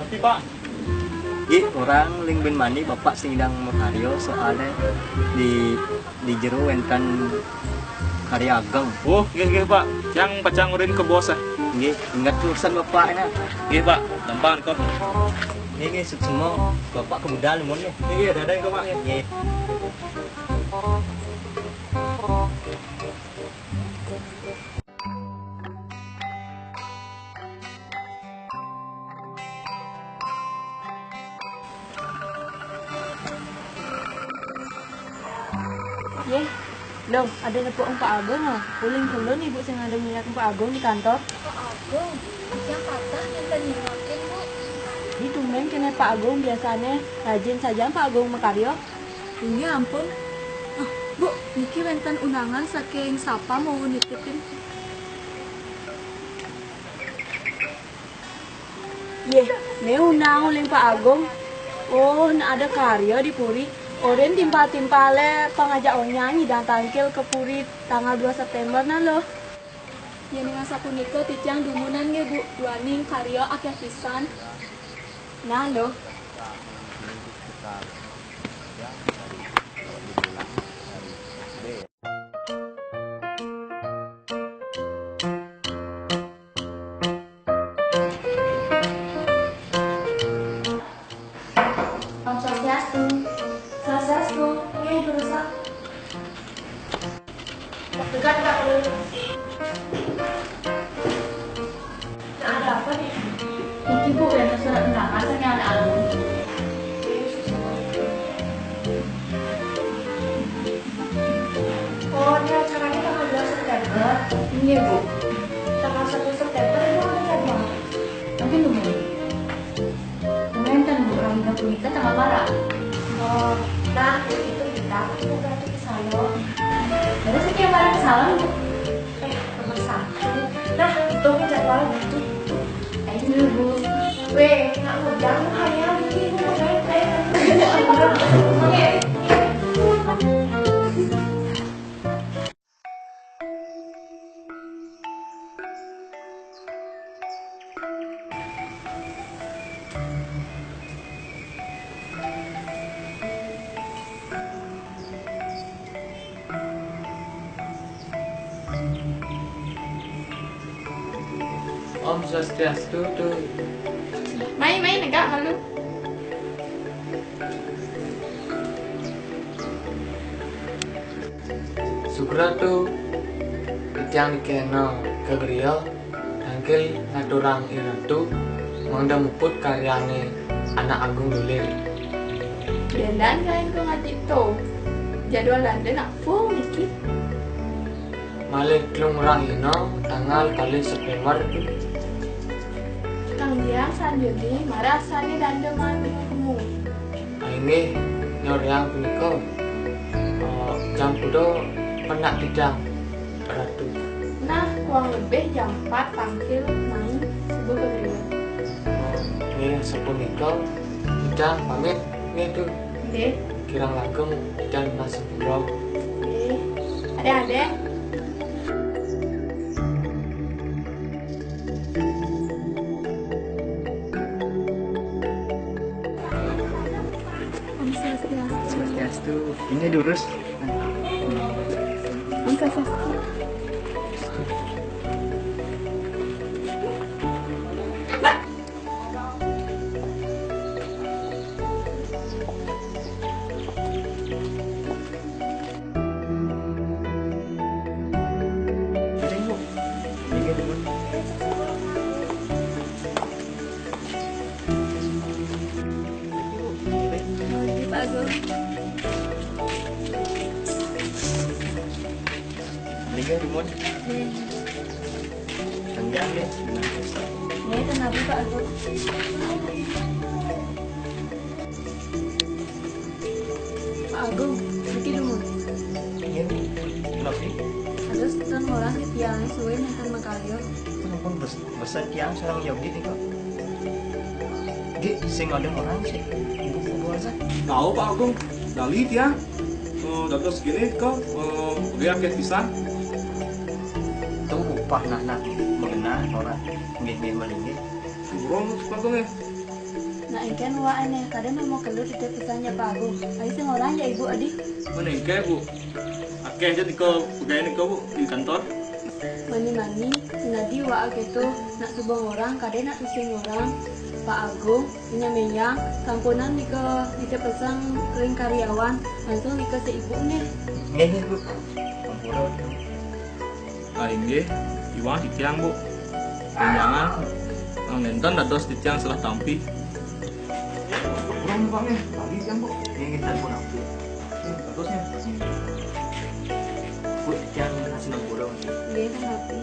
Tapi Pak, Orang lingbin mani bapak singdang makaryo soalnya di jero enten karya ageng. oh nggih Pak, yang pacangurin ke bos ah. Nggih, ingat urusan bapaknya. Nggih Pak, gampang kok. Nggih, semua bapak kemudahan mon ya. Nggih, dadah kok Pak. Nggih. Ye, loh, ada nepuk Pak Agung loh. Uling kulon ibu sing ada minyak Pak Agung di kantor. Pak Agung, yang patah minta nyengokin bu. Di tumben kena Pak Agung biasanya rajin saja Pak Agung makaryo. Ini ampun. Ah, bu, niki wenten undangan saking sapa mau nitipin. Ye, ne undang uling Pak Agung. Oh, ada karya di Puri. Oren timpal-timpale pengajak nyanyi dan tangkil ke Puri tanggal 2 September nah loh. Yang ngasa punika tijang dumunan nge bu, duaning karyo akeh pisan. Nah loh. Om Swastiastu. Swastiastu, ini berusaha. Dekat Pak ada apa nih? Iki bu, yang tersurat undangan saking ada album. Oh, ini acaranya tanggal 2 September. Ini bu, Tanggal 1 September itu ada apa? nanti nunggu. Kemudian kan bu, rahina punika tanggal marah. Oh, nah itu kita berarti ke saya. Ada sekian barang salam bu. Nomor 1. Nah, itu jadwal itu. Ayo dulu bu. Weh, nggak mau jalan kayak begini, mau Oke. Om Swastiastu tuh. Main-main enggak malu. Sukra tuh yang kena kegriya tangkil ngaturang iratu mangda muput karyane anak agung dulir. Dandan kalian ko ngatik to. Jadwal dandan nak full dikit. Malik klung rahina tanggal kali September tuh. Kang Diang sanjuni marah sani dandan nganu. Ini nyoryang punika jam kudo penak tidang ratu. Nah, kurang lebih jam 4 tampil main sebuah kedua. Ini sepunika tidang pamit ini tuh Deh, kirang langkung dan masih pulau. Adek-adek. Om Swastiastu. Swastiastu. Ini diurus. Om Swastiastu. Ini Bu. Ini dulu. Lagi Pak Agung. Ini dulu. Tenggang deh. Ya, kenapa Pak Agung? Pak Agung, lagi dulu. Ini kenapa? Terus kan orang di tiangnya suwe nonton makaryo. Kenapa besar tiang seorang Yogi nih kok? Sing ada orang sih. Ibu aja. Tahu Pak Agung, dalit ya. Dato segini kok, lihat kayak pisan. Tuh upah nak mengenal orang nggih melingi. Burung Pak Agung ya. Nah ikan wa aneh, kadang mau keluar di pesannya Pak Agung. Ayo sing orang ya ibu adik. Mana engke bu? Akeh aja ke pegawai nih bu di kantor. Mani sinadi wa gitu nak subang orang, kadang nak pusing orang. Pak Agung, menyang kampunan di ke pesan ring karyawan, langsung di ke si ibu nih. Nggih Bu. Sampurna. Aing iwang titiang bu. Jangan nenten dados titiang salah tampi. Kurang bang lagi tiang bu. Nggih telepon aku. Dadosnya. Bu, jangan nasi sampurna. Dia kan happy.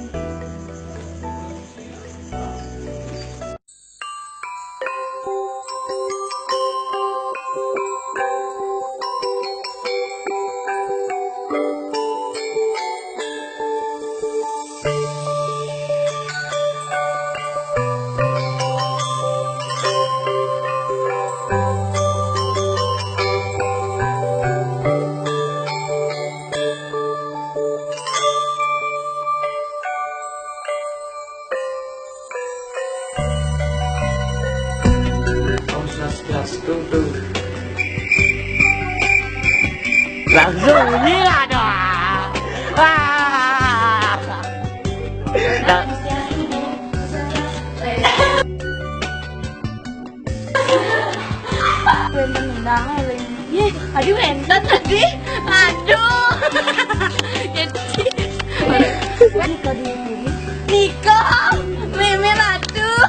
Om Swastiastu tuh. Langsung gila dong. Wah. Nah, Wenten undang oleh. Ye, aduh wenten tadi. Aduh. Jadi tadi Niko, meme aduh.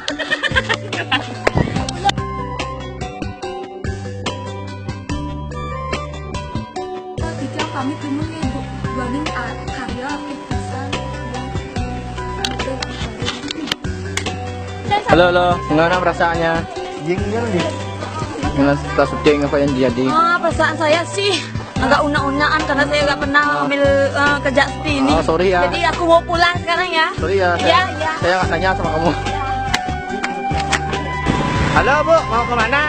Tiga kami temen ya Bu, dibanding karya pisan. Halo, gimana perasaannya? jingnya nih. Gimana setelah syuting apa yang jadi? Perasaan saya sih agak una-unaan karena saya nggak pernah ambil kerja seperti ini. Oh, sorry ya. Jadi aku mau pulang sekarang ya. Sorry ya, Iya. saya nggak tanya sama kamu. Halo Bu, mau kemana?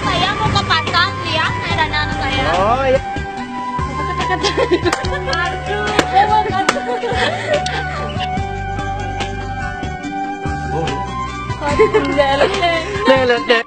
Saya mau ke pasar lihat saya dan anak saya. Oh iya. Aduh, saya mau ke Oh, Aduh, Lele.